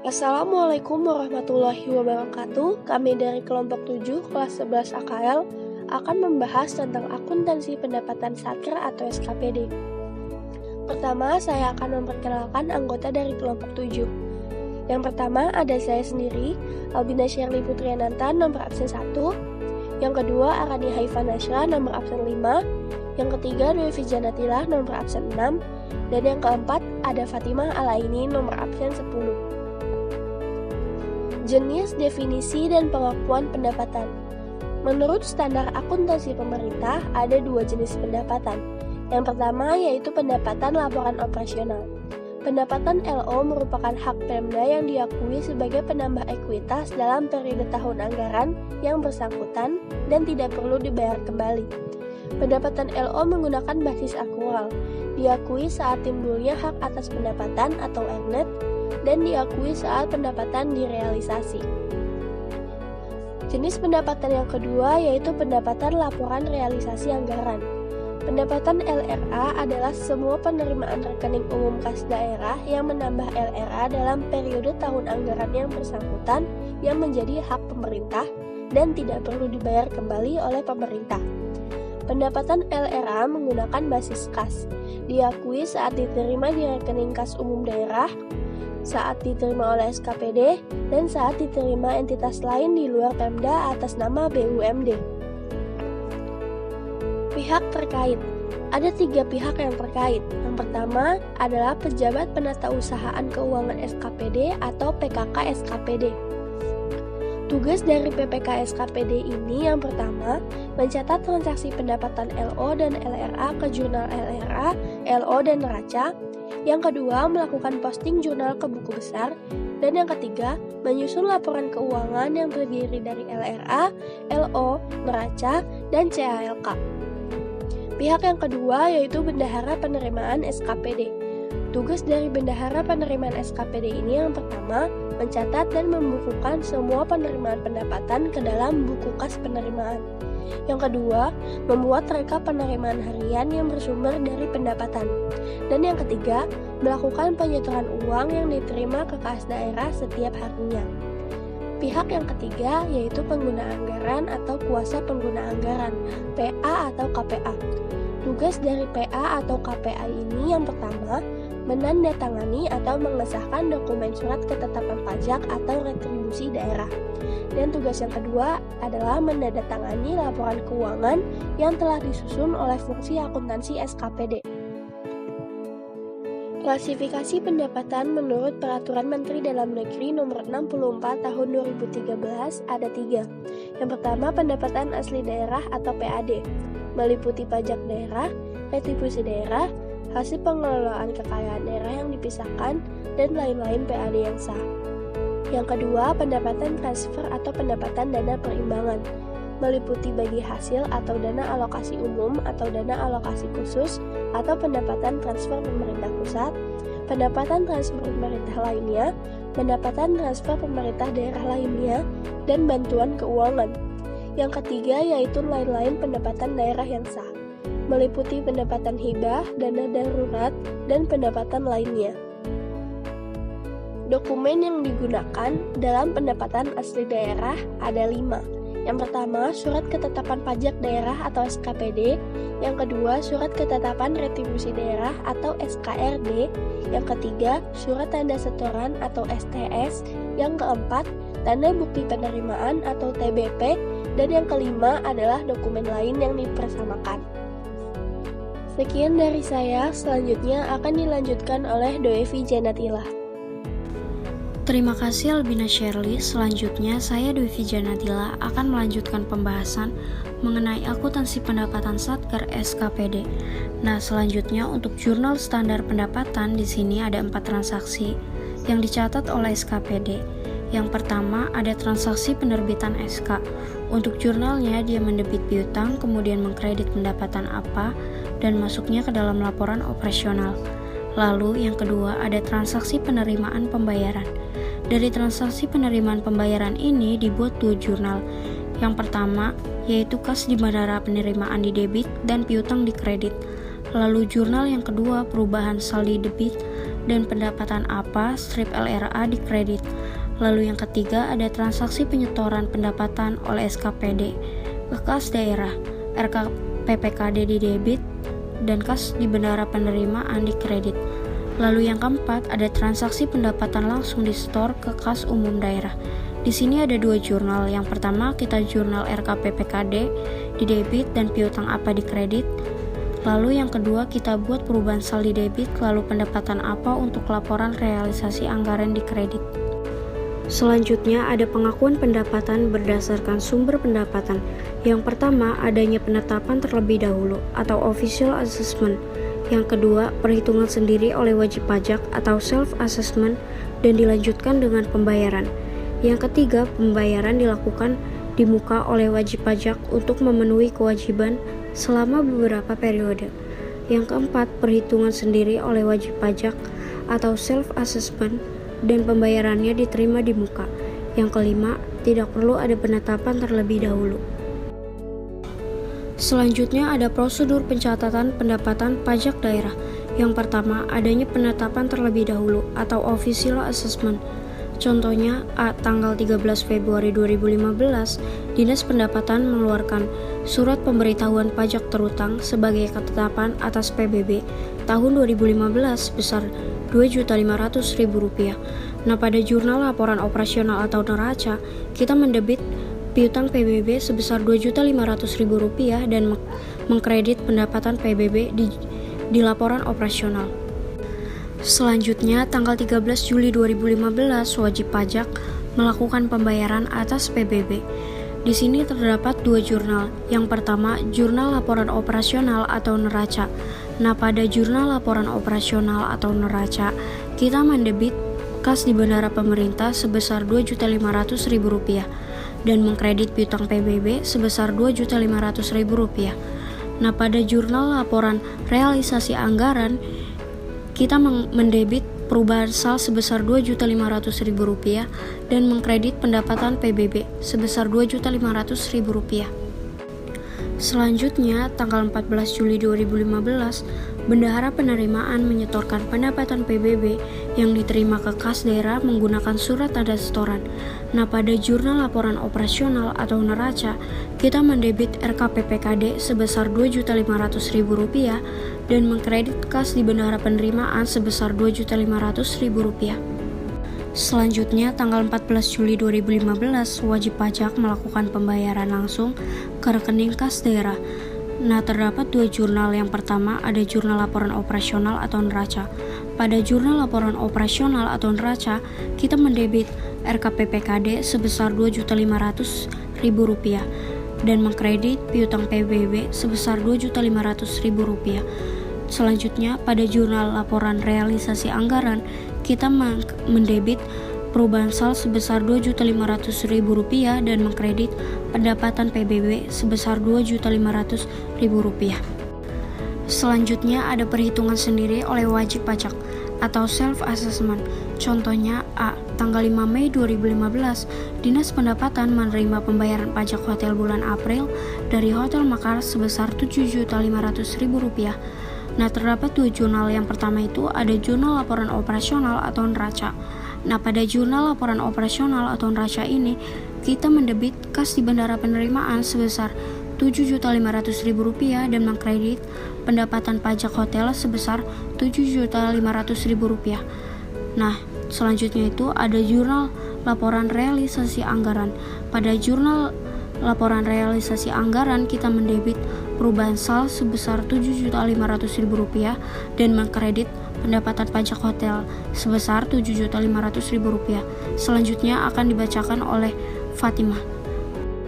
Assalamualaikum warahmatullahi wabarakatuh. Kami dari kelompok 7 kelas 11 AKL akan membahas tentang akuntansi pendapatan Satker atau SKPD. Pertama, saya akan memperkenalkan anggota dari kelompok 7. Yang pertama ada saya sendiri, Albina Sherly Putriananta, nomor absen 1. Yang kedua, Arani Haifa Nasra, nomor absen 5. Yang ketiga, Dwi Vijanatila, nomor absen 6. Dan yang keempat, ada Fatimah Alaini, nomor absen 10. Jenis, definisi, dan pengakuan pendapatan. Menurut standar akuntansi pemerintah, ada dua jenis pendapatan. Yang pertama yaitu pendapatan laporan operasional. Pendapatan LO merupakan hak Pemda yang diakui sebagai penambah ekuitas dalam periode tahun anggaran yang bersangkutan dan tidak perlu dibayar kembali. Pendapatan LO menggunakan basis akrual, diakui saat timbulnya hak atas pendapatan atau RNET, dan diakui saat pendapatan direalisasi. Jenis pendapatan yang kedua yaitu pendapatan laporan realisasi anggaran. Pendapatan LRA adalah semua penerimaan rekening umum kas daerah yang menambah LRA dalam periode tahun anggaran yang bersangkutan yang menjadi hak pemerintah dan tidak perlu dibayar kembali oleh pemerintah. Pendapatan LRA menggunakan basis kas, diakui saat diterima di rekening kas umum daerah, saat diterima oleh SKPD, dan saat diterima entitas lain di luar Pemda atas nama BUMD. Pihak terkait. Ada 3 pihak yang terkait. Yang pertama adalah pejabat penatausahaan keuangan SKPD atau PKK SKPD. Tugas dari PPK SKPD ini yang pertama, mencatat transaksi pendapatan LO dan LRA ke jurnal LRA, LO, dan neraca. Yang kedua, melakukan posting jurnal ke buku besar. Dan yang ketiga, menyusun laporan keuangan yang terdiri dari LRA, LO, neraca, dan CALK. Pihak yang kedua yaitu Bendahara Penerimaan SKPD. Tugas dari Bendahara Penerimaan SKPD ini yang pertama, mencatat dan membukukan semua penerimaan pendapatan ke dalam buku kas penerimaan. Yang kedua, membuat rekap penerimaan harian yang bersumber dari pendapatan. Dan yang ketiga, melakukan penyetoran uang yang diterima ke kas daerah setiap harinya. Pihak yang ketiga yaitu pengguna anggaran atau kuasa pengguna anggaran, PA atau KPA. Tugas dari PA atau KPA ini yang pertama, menandatangani atau mengesahkan dokumen surat ketetapan pajak atau retribusi daerah. Dan tugas yang kedua adalah menandatangani laporan keuangan yang telah disusun oleh fungsi akuntansi SKPD. Klasifikasi pendapatan menurut Peraturan Menteri Dalam Negeri Nomor 64 Tahun 2013 ada 3. Yang pertama, pendapatan asli daerah atau PAD, meliputi pajak daerah, retribusi daerah, hasil pengelolaan kekayaan daerah yang dipisahkan, dan lain-lain PAD yang sah. Yang kedua, pendapatan transfer atau pendapatan dana perimbangan, meliputi bagi hasil atau dana alokasi umum atau dana alokasi khusus atau pendapatan transfer pemerintah pusat, pendapatan transfer pemerintah lainnya, pendapatan transfer pemerintah daerah lainnya, dan bantuan keuangan. Yang ketiga yaitu lain-lain pendapatan daerah yang sah, meliputi pendapatan hibah, dana darurat, dan pendapatan lainnya. Dokumen yang digunakan dalam pendapatan asli daerah ada 5. Yang pertama, surat ketetapan pajak daerah atau SKPD. Yang kedua, surat ketetapan retribusi daerah atau SKRD. Yang ketiga, surat tanda setoran atau STS. Yang keempat, tanda bukti penerimaan atau TBP. Dan yang kelima adalah dokumen lain yang dipersamakan. Sekian dari saya, selanjutnya akan dilanjutkan oleh Dwi Vijanatila. Terima kasih Albina Sherly. Selanjutnya saya Dwi Vijanatila akan melanjutkan pembahasan mengenai akuntansi pendapatan Satker SKPD. Nah, selanjutnya untuk jurnal standar pendapatan di sini ada 4 transaksi yang dicatat oleh SKPD. Yang pertama ada transaksi penerbitan SK. Untuk jurnalnya dia mendebit piutang, kemudian mengkredit pendapatan apa dan masuknya ke dalam laporan operasional. Lalu yang kedua ada transaksi penerimaan pembayaran. Dari transaksi penerimaan pembayaran ini dibuat 2 jurnal. Yang pertama yaitu kas di bandara penerimaan di debit dan piutang di kredit. Lalu jurnal yang kedua perubahan saldi debit dan pendapatan apa strip LRA dikredit. Lalu yang ketiga ada transaksi penyetoran pendapatan oleh SKPD ke kas daerah, RKPPKD di debit, dan kas di bendahara penerimaan dikredit. Lalu yang keempat ada transaksi pendapatan langsung disetor ke kas umum daerah. Di sini ada dua jurnal. Yang pertama kita jurnal RKPPKD di debit dan piutang apa di kredit. Lalu yang kedua kita buat perubahan saldi debit lalu pendapatan apa untuk laporan realisasi anggaran di kredit. Selanjutnya ada pengakuan pendapatan berdasarkan sumber pendapatan. Yang pertama adanya penetapan terlebih dahulu atau official assessment. Yang kedua perhitungan sendiri oleh wajib pajak atau self assessment dan dilanjutkan dengan pembayaran. Yang ketiga, pembayaran dilakukan di muka oleh wajib pajak untuk memenuhi kewajiban selama beberapa periode. Yang keempat, perhitungan sendiri oleh wajib pajak atau self-assessment dan pembayarannya diterima di muka. Yang kelima, tidak perlu ada penetapan terlebih dahulu. Selanjutnya ada prosedur pencatatan pendapatan pajak daerah. Yang pertama, adanya penetapan terlebih dahulu atau official assessment. Contohnya, tanggal 13 Februari 2015, Dinas Pendapatan mengeluarkan surat pemberitahuan pajak terutang sebagai ketetapan atas PBB tahun 2015 sebesar Rp2.500.000. Nah, pada jurnal laporan operasional atau neraca, kita mendebit piutang PBB sebesar Rp2.500.000 dan mengkredit pendapatan PBB di laporan operasional. Selanjutnya, tanggal 13 Juli 2015, wajib pajak melakukan pembayaran atas PBB. Di sini terdapat dua jurnal. Yang pertama, jurnal laporan operasional atau neraca. Nah, pada jurnal laporan operasional atau neraca, kita mendebit kas di bendahara pemerintah sebesar Rp2.500.000 dan mengkredit piutang PBB sebesar Rp2.500.000. Nah, pada jurnal laporan realisasi anggaran, kita mendebit perubahan sal sebesar Rp2.500.000 dan mengkredit pendapatan PBB sebesar Rp2.500.000. Selanjutnya, tanggal 14 Juli 2015, Bendahara Penerimaan menyetorkan pendapatan PBB yang diterima ke kas daerah menggunakan surat tanda setoran. Nah, pada jurnal laporan operasional atau neraca, kita mendebit RKPPKD sebesar Rp2.500.000 dan mengkredit kas di bendahara penerimaan sebesar Rp2.500.000. Selanjutnya, tanggal 14 Juli 2015, wajib pajak melakukan pembayaran langsung ke rekening kas daerah. Nah, terdapat dua jurnal. Yang pertama, ada jurnal laporan operasional atau neraca. Pada jurnal laporan operasional atau neraca, kita mendebit RKPPKD sebesar Rp2.500.000 dan mengkredit piutang PBB sebesar Rp2.500.000. Selanjutnya, pada jurnal laporan realisasi anggaran, kita mendebit perubahan sal sebesar Rp2.500.000 dan mengkredit pendapatan PBB sebesar Rp2.500.000. Selanjutnya ada perhitungan sendiri oleh wajib pajak atau self-assessment. Contohnya tanggal 5 Mei 2015, Dinas Pendapatan menerima pembayaran pajak hotel bulan April dari Hotel Mekar sebesar Rp7.500.000. Nah, terdapat dua jurnal. Yang pertama itu ada jurnal laporan operasional atau neraca. Nah, pada jurnal laporan operasional atau neraca ini, kita mendebit kas di bendahara penerimaan sebesar Rp7.500.000 dan mengkredit pendapatan pajak hotel sebesar Rp7.500.000. Nah, selanjutnya itu ada jurnal laporan realisasi anggaran. Pada jurnal laporan realisasi anggaran, kita mendebit perubahan sal sebesar Rp7.500.000 dan mengkredit pendapatan pajak hotel sebesar Rp7.500.000. Selanjutnya akan dibacakan oleh Fatimah.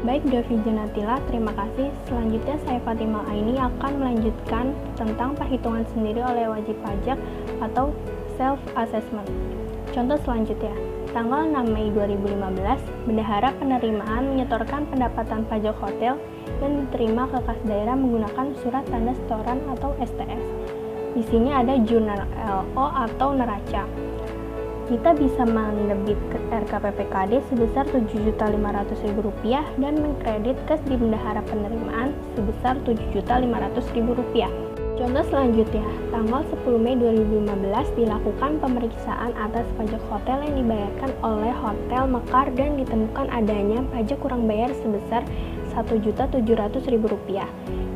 Baik, Devi Janatila, terima kasih. Selanjutnya saya Fatimah Aini akan melanjutkan tentang perhitungan sendiri oleh wajib pajak atau self-assessment. Contoh selanjutnya, tanggal 6 Mei 2015, Bendahara Penerimaan menyetorkan pendapatan pajak hotel dan diterima ke kas daerah menggunakan surat tanda setoran atau STS. Di sini ada jurnal LO atau neraca. Kita bisa mendebit ke RKPPKD sebesar Rp7.500.000 dan mengkredit kas di bendahara penerimaan sebesar Rp7.500.000. Contoh selanjutnya, tanggal 10 Mei 2015 dilakukan pemeriksaan atas pajak hotel yang dibayarkan oleh Hotel Mekar dan ditemukan adanya pajak kurang bayar sebesar Rp1.700.000.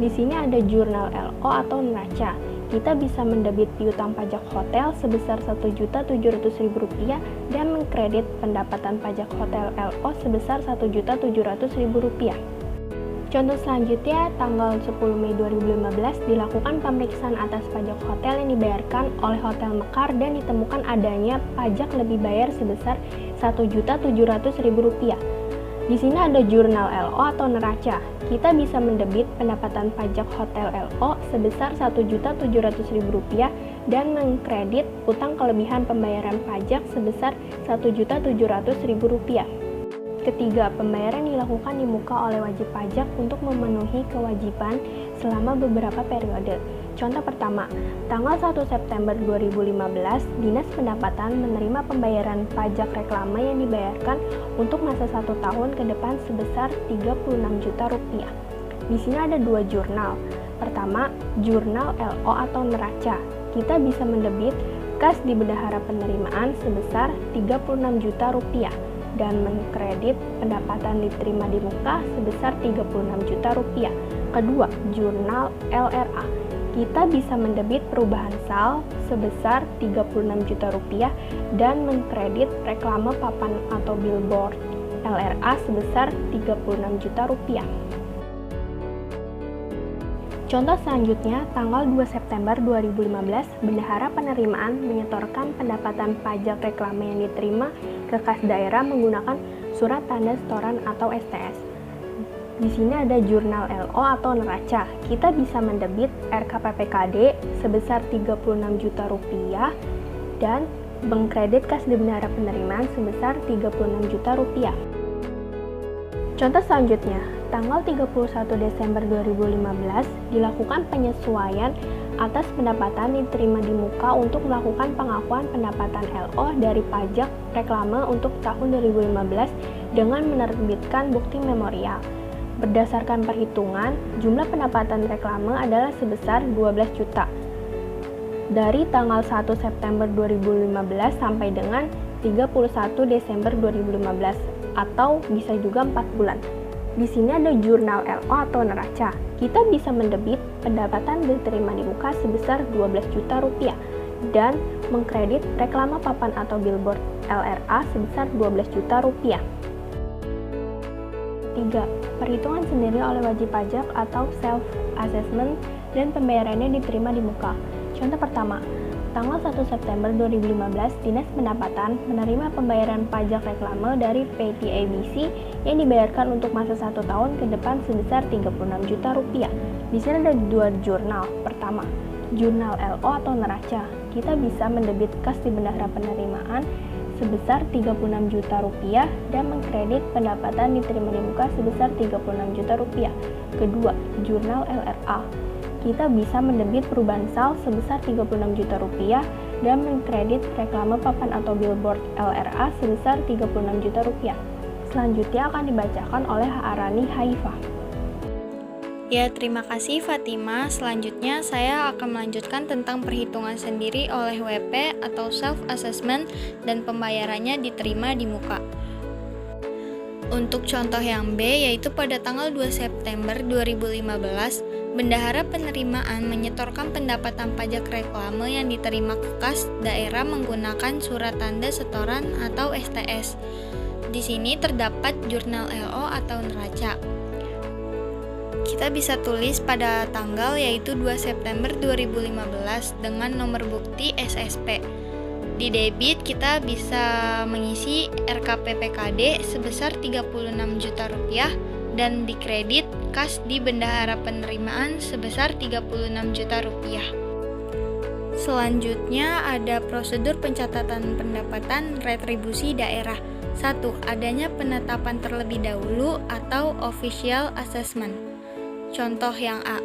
Di sini ada jurnal LO atau neraca. Kita bisa mendebit piutang pajak hotel sebesar Rp1.700.000 dan mengkredit pendapatan pajak hotel LO sebesar Rp1.700.000. Contoh selanjutnya, tanggal 10 Mei 2015 dilakukan pemeriksaan atas pajak hotel yang dibayarkan oleh Hotel Mekar dan ditemukan adanya pajak lebih bayar sebesar Rp1.700.000. Di sini ada jurnal LO atau neraca. Kita bisa mendebit pendapatan pajak hotel LO sebesar Rp1.700.000 dan mengkredit utang kelebihan pembayaran pajak sebesar Rp1.700.000. Ketiga, pembayaran dilakukan di muka oleh wajib pajak untuk memenuhi kewajiban selama beberapa periode. Contoh pertama, tanggal 1 September 2015, Dinas Pendapatan menerima pembayaran pajak reklame yang dibayarkan untuk masa 1 tahun ke depan sebesar Rp36 juta. Di sini ada dua jurnal. Pertama, jurnal LO atau neraca. Kita bisa mendebit kas di bendahara penerimaan sebesar Rp36 juta dan mengkredit pendapatan diterima di muka sebesar Rp36 juta. Kedua, jurnal LRA. Kita bisa mendebit perubahan sal sebesar Rp36 juta dan mengkredit reklame papan atau billboard LRA sebesar Rp36 juta. Contoh selanjutnya, tanggal 2 September 2015, Bendahara Penerimaan menyetorkan pendapatan pajak reklame yang diterima ke kas daerah menggunakan surat tanda setoran atau STS. Di sini ada jurnal LO atau neraca. Kita bisa mendebit RKPPKD sebesar Rp36 juta dan mengkredit kas di Bendahara Penerimaan sebesar Rp36 juta. Contoh selanjutnya, tanggal 31 Desember 2015 dilakukan penyesuaian atas pendapatan diterima di muka untuk melakukan pengakuan pendapatan LO dari pajak reklame untuk tahun 2015 dengan menerbitkan bukti memorial. Berdasarkan perhitungan, jumlah pendapatan reklame adalah sebesar 12 juta. Dari tanggal 1 September 2015 sampai dengan 31 Desember 2015 atau bisa juga 4 bulan. Di sini ada jurnal LO atau neraca. Kita bisa mendebit pendapatan diterima di muka sebesar Rp12 juta dan mengkredit reklame papan atau billboard LRA sebesar Rp12 juta. 3. Perhitungan sendiri oleh wajib pajak atau self-assessment dan pembayarannya diterima di muka. Contoh pertama, tanggal 1 September 2015, Dinas Pendapatan menerima pembayaran pajak reklame dari PT ABC yang dibayarkan untuk masa 1 tahun ke depan sebesar Rp36 juta. Di sini ada dua jurnal. Pertama, jurnal LO atau neraca. Kita bisa mendebit kas di Bendahara Penerimaan sebesar Rp36 juta dan mengkredit pendapatan diterima di muka sebesar Rp36 juta. Kedua, jurnal LRA. Kita bisa mendebit perubahan sal sebesar Rp36 juta dan mengkredit reklame papan atau billboard LRA sebesar Rp36 juta. Selanjutnya akan dibacakan oleh Arani Haifah. Ya, terima kasih Fatima. Selanjutnya saya akan melanjutkan tentang perhitungan sendiri oleh WP atau self-assessment dan pembayarannya diterima di muka. Untuk contoh yang B, yaitu pada tanggal 2 September 2015, Bendahara Penerimaan menyetorkan pendapatan pajak reklame yang diterima ke kas daerah menggunakan surat tanda setoran atau STS. Di sini terdapat jurnal LO atau neraca. Kita bisa tulis pada tanggal yaitu 2 September 2015 dengan nomor bukti SSP. Di debit kita bisa mengisi RKPPKD sebesar Rp36 juta dan di kredit kas di Bendahara Penerimaan sebesar Rp36 juta. Selanjutnya ada prosedur pencatatan pendapatan retribusi daerah. 1. Adanya penetapan terlebih dahulu atau official assessment. Contoh yang A.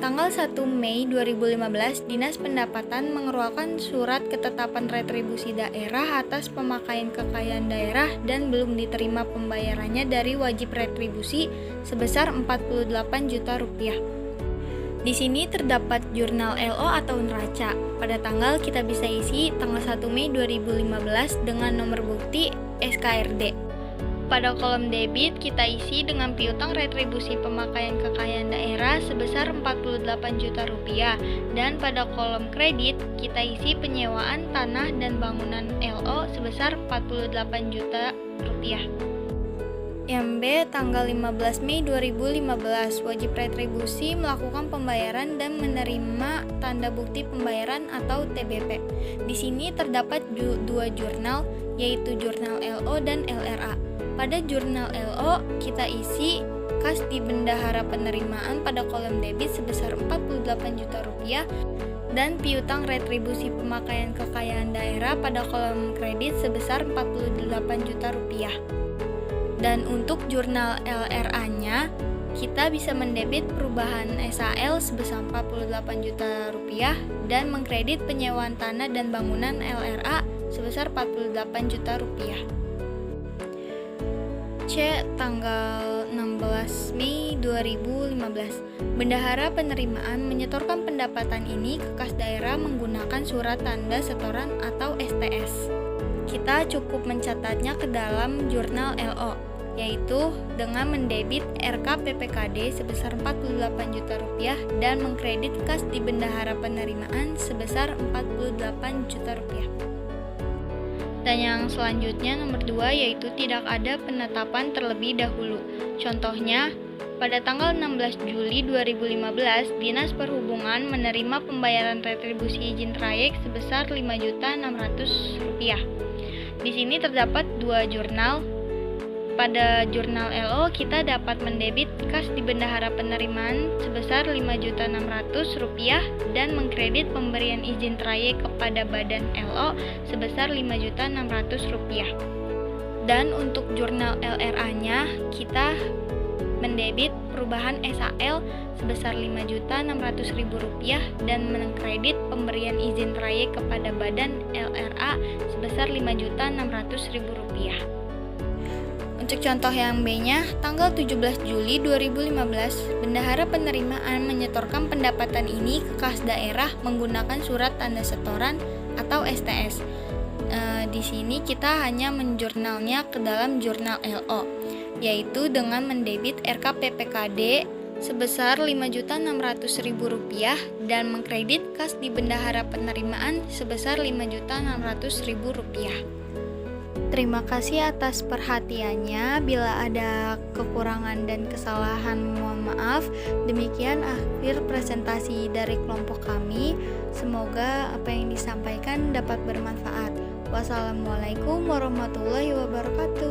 Tanggal 1 Mei 2015, Dinas Pendapatan mengeluarkan surat ketetapan retribusi daerah atas pemakaian kekayaan daerah dan belum diterima pembayarannya dari wajib retribusi sebesar Rp48 juta. Di sini terdapat jurnal LO atau neraca. Pada tanggal kita bisa isi tanggal 1 Mei 2015 dengan nomor bukti SKRD. Pada kolom debit kita isi dengan piutang retribusi pemakaian kekayaan daerah sebesar 48 juta rupiah, dan pada kolom kredit kita isi penyewaan tanah dan bangunan LO sebesar 48 juta rupiah. Yang B, tanggal 15 Mei 2015, wajib retribusi melakukan pembayaran dan menerima tanda bukti pembayaran atau TBP. Di sini terdapat dua jurnal, yaitu jurnal LO dan LRA. Pada jurnal LO, kita isi kas di bendahara penerimaan pada kolom debit sebesar 48 juta rupiah dan piutang retribusi pemakaian kekayaan daerah pada kolom kredit sebesar 48 juta rupiah. Dan untuk jurnal LRA-nya, kita bisa mendebit perubahan SAL sebesar 48 juta rupiah dan mengkredit penyewaan tanah dan bangunan LRA sebesar 48 juta rupiah. C. Tanggal 16 Mei 2015, bendahara penerimaan menyetorkan pendapatan ini ke kas daerah menggunakan surat tanda setoran atau STS. Kita cukup mencatatnya ke dalam jurnal LO, yaitu dengan mendebit RK PPKD sebesar 48 juta rupiah dan mengkredit kas di bendahara penerimaan sebesar 48 juta rupiah. Dan yang selanjutnya nomor 2, yaitu tidak ada penetapan terlebih dahulu. Contohnya, pada tanggal 16 Juli 2015, Dinas Perhubungan menerima pembayaran retribusi izin trayek sebesar Rp5.600.000. Di sini terdapat dua jurnal. Pada jurnal LO, kita dapat mendebit kas di bendahara penerimaan sebesar Rp5.600.000 dan mengkredit pemberian izin trayek kepada badan LO sebesar Rp5.600.000. Dan untuk jurnal LRA-nya, kita mendebit perubahan SAL sebesar Rp5.600.000 dan mengkredit pemberian izin trayek kepada badan LRA sebesar Rp5.600.000. Untuk contoh yang B-nya, tanggal 17 Juli 2015, bendahara penerimaan menyetorkan pendapatan ini ke kas daerah menggunakan surat tanda setoran atau STS. Di sini kita hanya menjurnalnya ke dalam jurnal LO, yaitu dengan mendebit RK PPKD sebesar Rp5.600.000 dan mengkredit kas di bendahara penerimaan sebesar Rp5.600.000. Terima kasih atas perhatiannya. Bila ada kekurangan dan kesalahan, mohon maaf. Demikian akhir presentasi dari kelompok kami. Semoga apa yang disampaikan dapat bermanfaat. Wassalamualaikum warahmatullahi wabarakatuh.